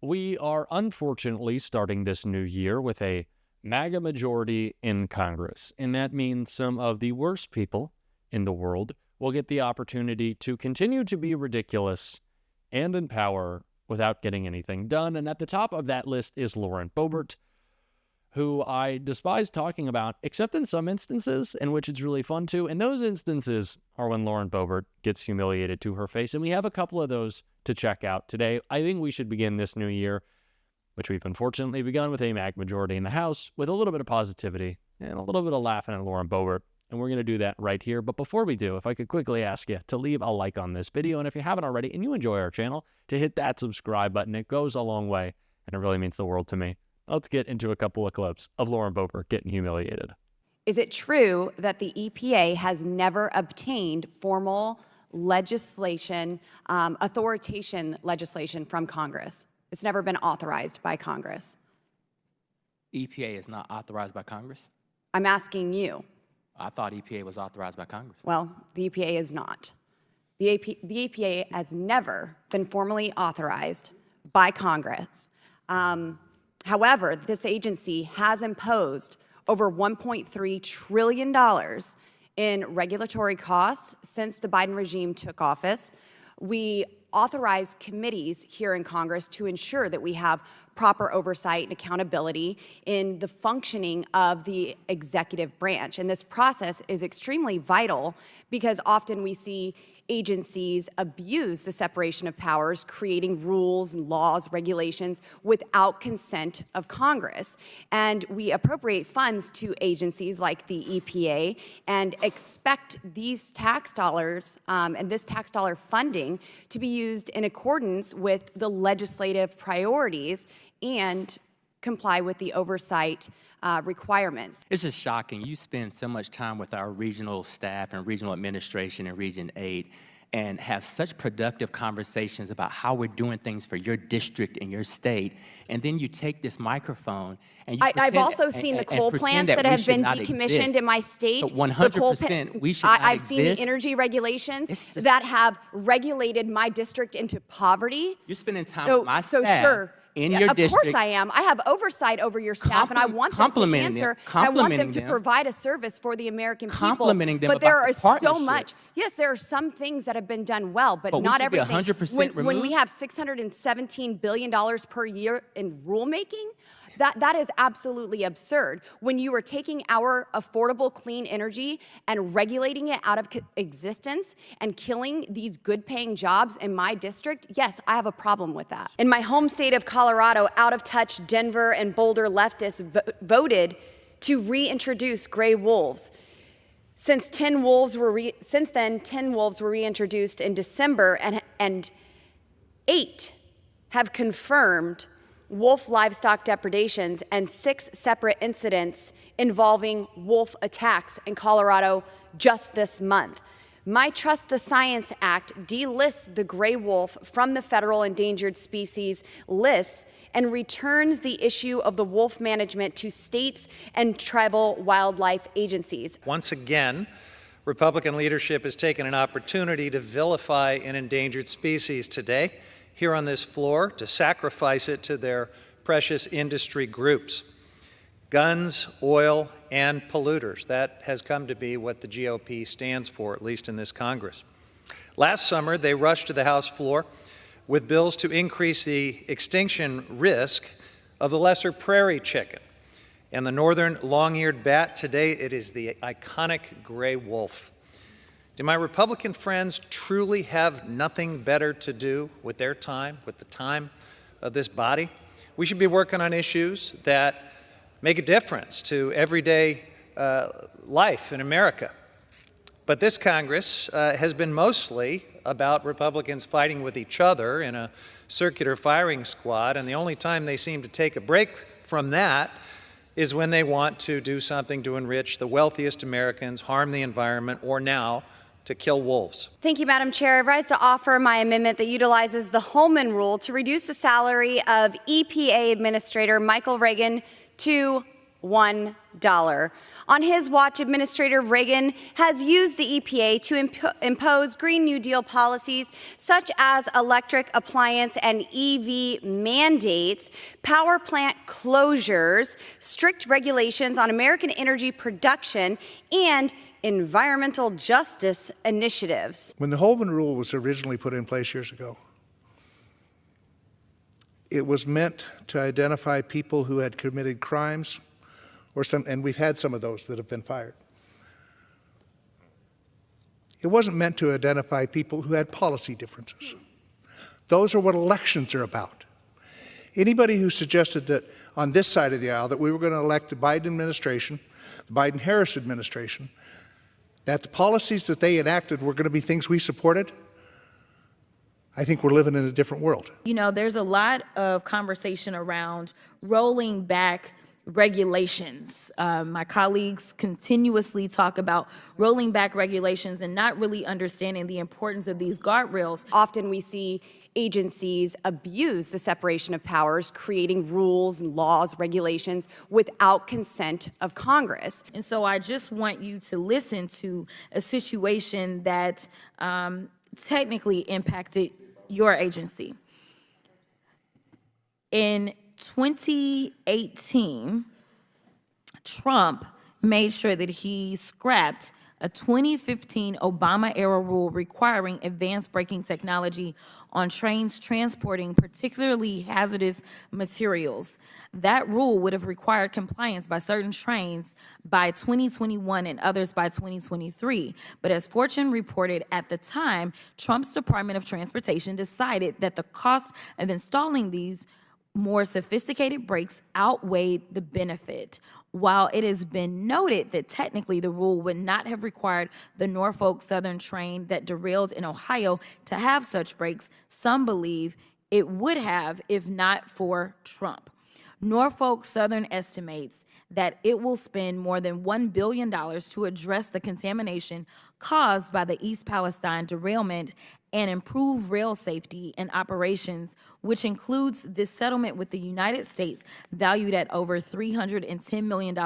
We are unfortunately starting this new year with a MAGA majority in Congress, and that means some of the worst people in the world will get the opportunity to continue to be ridiculous and in power without getting anything done. And at the top of that list is Lauren Boebert, who I despise talking about, except in some instances in which it's really fun to. And those instances are when Lauren Boebert gets humiliated to her face. And we have a couple of those to check out today. I think we should begin this new year, which we've unfortunately begun with a MAG majority in the House, with a little bit of positivity and a little bit of laughing at Lauren Boebert. And we're going to do that right here. But before we do, if I could quickly ask you to leave a like on this video. And if you haven't already and you enjoy our channel, to hit that subscribe button. It goes a long way and it really means the world to me. Let's get into a couple of clips of Lauren Boebert getting humiliated. Is it true that the EPA has never obtained formal legislation, authorization legislation from Congress? It's never been authorized by Congress. EPA is not authorized by Congress? I'm asking you. I thought EPA was authorized by Congress. Well, the EPA is not. The EPA has never been formally authorized by Congress. However, this agency has imposed over $1.3 trillion in regulatory costs since the Biden regime took office. We authorize committees here in Congress to ensure that we have proper oversight and accountability in the functioning of the executive branch. And this process is extremely vital because often we see agencies abuse the separation of powers, creating rules and laws, regulations without consent of Congress. And we appropriate funds to agencies like the EPA and expect these tax dollars and this tax dollar funding to be used in accordance with the legislative priorities and comply with the oversight requirements. It's just shocking. You spend so much time with our regional staff and regional administration and Region 8 and have such productive conversations about how we're doing things for your district and your state, and then you take this microphone and you I've also seen the coal plants that have been decommissioned in my state. 100% we should not I've exist. seen the energy regulations that have regulated my district into poverty. You're spending time with my staff. Sure. In your district. Of course I am. I have oversight over your staff, and I want them to answer. I want them to provide a service for the American people. Complimenting them but there about are the so much. Yes, there are some things that have been done well, but not everything. 100% when we have $617 billion per year in rulemaking, that is absolutely absurd. When you are taking our affordable clean energy and regulating it out of existence and killing these good-paying jobs in my district, yes, I have a problem with that. In my home state of Colorado, out-of-touch Denver and Boulder leftists voted to reintroduce gray wolves. Since then, 10 wolves were reintroduced in December, and 8 have confirmed wolf livestock depredations and 6 separate incidents involving wolf attacks in Colorado just this month. My Trust the Science Act delists the gray wolf from the federal endangered species lists and returns the issue of the wolf management to states and tribal wildlife agencies. Once again, Republican leadership has taken an opportunity to vilify an endangered species today here on this floor, to sacrifice it to their precious industry groups. Guns, oil, and polluters. That has come to be what the GOP stands for, at least in this Congress. Last summer, they rushed to the House floor with bills to increase the extinction risk of the lesser prairie chicken and the northern long-eared bat. Today, it is the iconic gray wolf. Do my Republican friends truly have nothing better to do with their time, with the time of this body? We should be working on issues that make a difference to everyday life in America. But this Congress has been mostly about Republicans fighting with each other in a circular firing squad, and the only time they seem to take a break from that is when they want to do something to enrich the wealthiest Americans, harm the environment, or now to kill wolves. Thank you, Madam Chair. I rise to offer my amendment that utilizes the Holman Rule to reduce the salary of EPA Administrator Michael Reagan to $1. On his watch, Administrator Reagan has used the EPA to impose Green New Deal policies such as electric appliance and EV mandates, power plant closures, strict regulations on American energy production, and environmental justice initiatives. When the Holman Rule was originally put in place years ago, it was meant to identify people who had committed crimes, and we've had some of those that have been fired. It wasn't meant to identify people who had policy differences. Those are what elections are about. Anybody who suggested that on this side of the aisle that we were going to elect the Biden administration, the Biden-Harris administration, that the policies that they enacted were going to be things we supported, I think we're living in a different world. You know, there's a lot of conversation around rolling back regulations. My colleagues continuously talk about rolling back regulations and not really understanding the importance of these guardrails. Often we see agencies abuse the separation of powers, creating rules, laws, regulations without consent of Congress. And so I just want you to listen to a situation that technically impacted your agency. In 2018, Trump made sure that he scrapped a 2015 Obama-era rule requiring advanced braking technology on trains transporting particularly hazardous materials. That rule would have required compliance by certain trains by 2021 and others by 2023. But as Fortune reported at the time, Trump's Department of Transportation decided that the cost of installing these more sophisticated brakes outweighed the benefit. While it has been noted that technically the rule would not have required the Norfolk Southern train that derailed in Ohio to have such brakes, some believe it would have if not for Trump. Norfolk Southern estimates that it will spend more than $1 billion to address the contamination caused by the East Palestine derailment and improve rail safety and operations, which includes this settlement with the United States valued at over $310 million,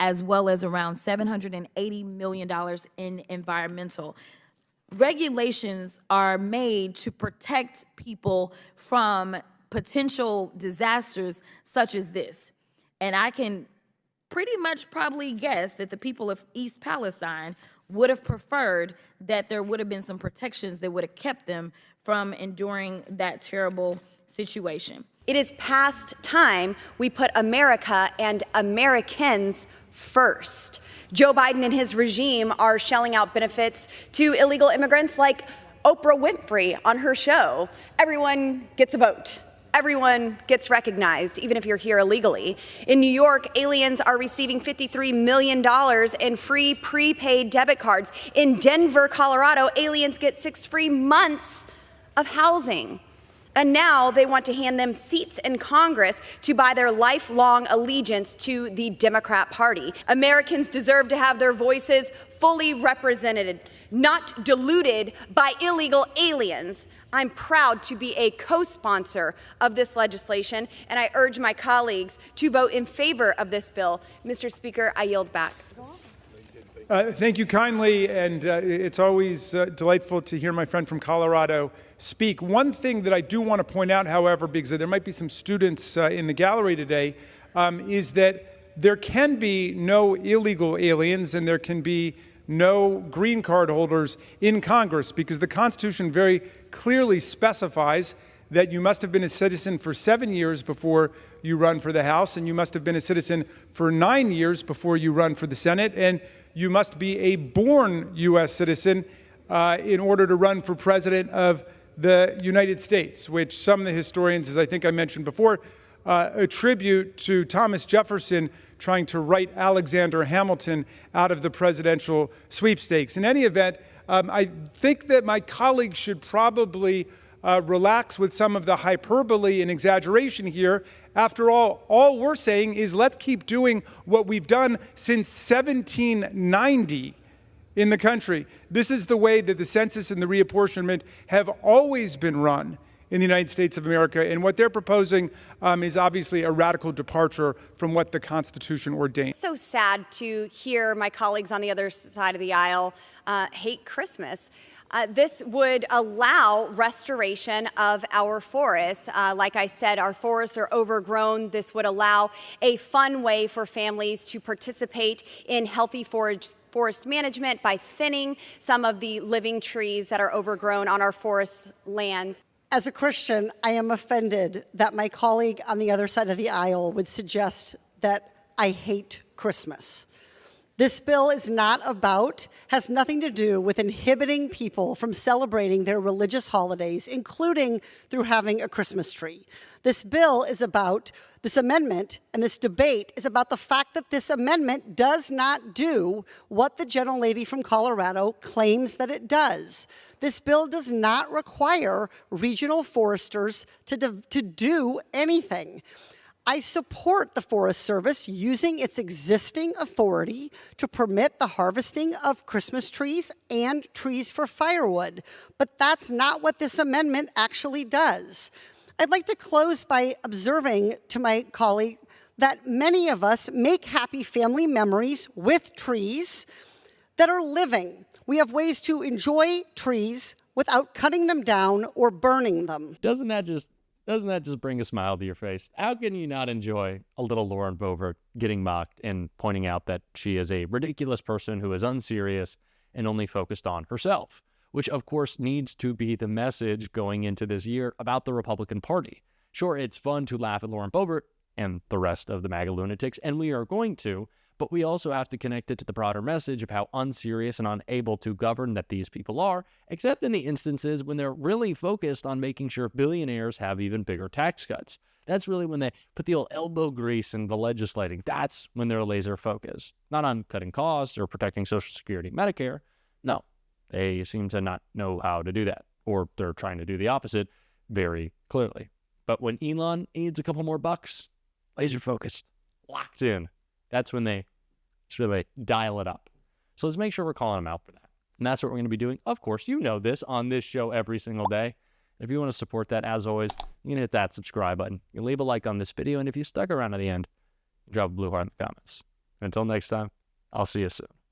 as well as around $780 million in environmental. Regulations are made to protect people from potential disasters such as this. And I can pretty much probably guess that the people of East Palestine would have preferred that there would have been some protections that would have kept them from enduring that terrible situation. It is past time we put America and Americans first. Joe Biden and his regime are shelling out benefits to illegal immigrants like Oprah Winfrey on her show. Everyone gets a vote. Everyone gets recognized, even if you're here illegally. In New York, aliens are receiving $53 million in free prepaid debit cards. In Denver, Colorado, aliens get 6 free months of housing. And now they want to hand them seats in Congress to buy their lifelong allegiance to the Democrat Party. Americans deserve to have their voices fully represented, not diluted by illegal aliens. I'm proud to be a co-sponsor of this legislation, and I urge my colleagues to vote in favor of this bill. Mr. Speaker, I yield back. Thank you kindly, and it's always delightful to hear my friend from Colorado speak. One thing that I do want to point out, however, because there might be some students in the gallery today, is that there can be no illegal aliens and there can be no green card holders in Congress, because the Constitution very clearly specifies that you must have been a citizen for 7 years before you run for the House, and you must have been a citizen for 9 years before you run for the Senate, and you must be a born U.S. citizen in order to run for president of the United States, which some of the historians, as I think I mentioned before, attribute to Thomas Jefferson trying to write Alexander Hamilton out of the presidential sweepstakes. In any event, I think that my colleagues should probably relax with some of the hyperbole and exaggeration here. After all we're saying is let's keep doing what we've done since 1790 in the country. This is the way that the census and the reapportionment have always been run in the United States of America. And what they're proposing is obviously a radical departure from what the Constitution ordained. So sad to hear my colleagues on the other side of the aisle hate Christmas. This would allow restoration of our forests. Like I said, our forests are overgrown. This would allow a fun way for families to participate in healthy forest management by thinning some of the living trees that are overgrown on our forest lands. As a Christian, I am offended that my colleague on the other side of the aisle would suggest that I hate Christmas. This bill has nothing to do with inhibiting people from celebrating their religious holidays, including through having a Christmas tree. This amendment and this debate is about the fact that this amendment does not do what the gentlelady from Colorado claims that it does. This bill does not require regional foresters to do anything. I support the Forest Service using its existing authority to permit the harvesting of Christmas trees and trees for firewood, but that's not what this amendment actually does. I'd like to close by observing to my colleague that many of us make happy family memories with trees that are living. We have ways to enjoy trees without cutting them down or burning them. Doesn't that just bring a smile to your face? How can you not enjoy a little Lauren Boebert getting mocked and pointing out that she is a ridiculous person who is unserious and only focused on herself, which of course needs to be the message going into this year about the Republican Party. Sure, it's fun to laugh at Lauren Boebert and the rest of the MAGA lunatics, and we are going to, but we also have to connect it to the broader message of how unserious and unable to govern that these people are, except in the instances when they're really focused on making sure billionaires have even bigger tax cuts. That's really when they put the old elbow grease in the legislating. That's when they're laser focused, not on cutting costs or protecting Social Security, Medicare. No, they seem to not know how to do that, or they're trying to do the opposite very clearly. But when Elon needs a couple more bucks, laser focused, locked in, that's when they really dial it up. So let's make sure we're calling them out for that. And that's what we're going to be doing. Of course, you know this on this show every single day. If you want to support that, as always, you can hit that subscribe button. You leave a like on this video. And if you stuck around to the end, drop a blue heart in the comments. Until next time, I'll see you soon.